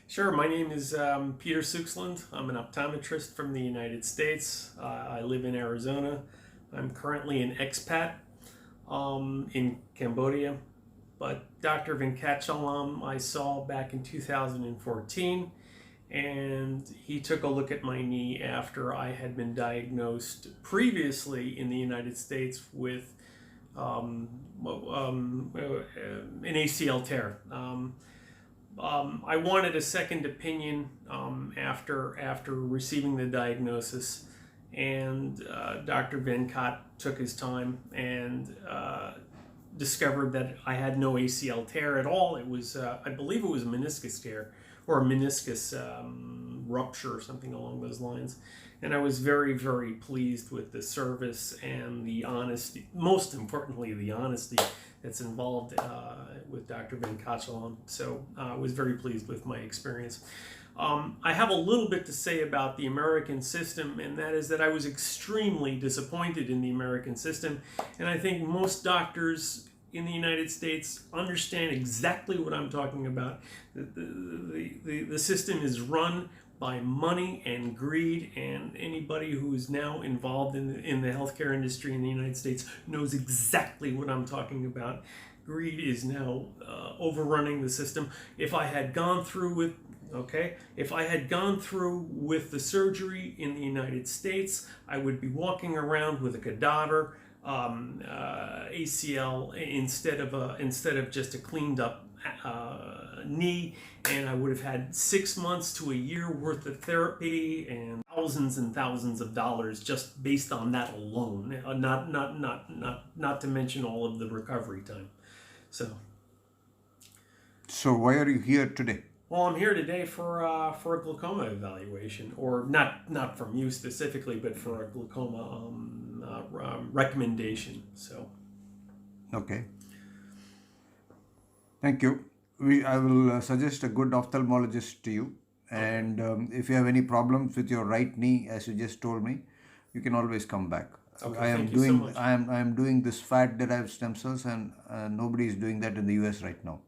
Sure. My name is Peter Suxland. I'm an optometrist from the United States. I live in Arizona. I'm currently an expat in Cambodia. But Dr. Venkatachalam I saw back in 2014, and he took a look at my knee after I had been diagnosed previously in the United States with an ACL tear. I wanted a second opinion after receiving the diagnosis, and Dr. Venkat took his time and discovered that I had no ACL tear at all. It was, I believe, it was a meniscus tear or a meniscus rupture or something along those lines. And I was very, very pleased with the service and the honesty, most importantly, the honesty that's involved with Dr. Venkatachalam. So I was very pleased with my experience. I have a little bit to say about the American system, and that is that I was extremely disappointed in the American system. And I think most doctors in the United States understand exactly what I'm talking about. The system is run by money and greed, and anybody who is now involved in the healthcare industry in the United States knows exactly what I'm talking about. Greed is now overrunning the system. If I had gone through with the surgery in the United States, I would be walking around with a cadaver ACL instead of just a cleaned up knee, and I would have had 6 months to a year worth of therapy and thousands of dollars just based on that alone. Not to mention all of the recovery time. So why are you here today? Well, I'm here today for a glaucoma evaluation, or not from you specifically, but for a glaucoma recommendation. So. Okay. Thank you. I will suggest a good ophthalmologist to you. And if you have any problems with your right knee, as you just told me, you can always come back. Okay, I am thank you so doing much. I am doing this fat derived stem cells, and nobody is doing that in the US right now.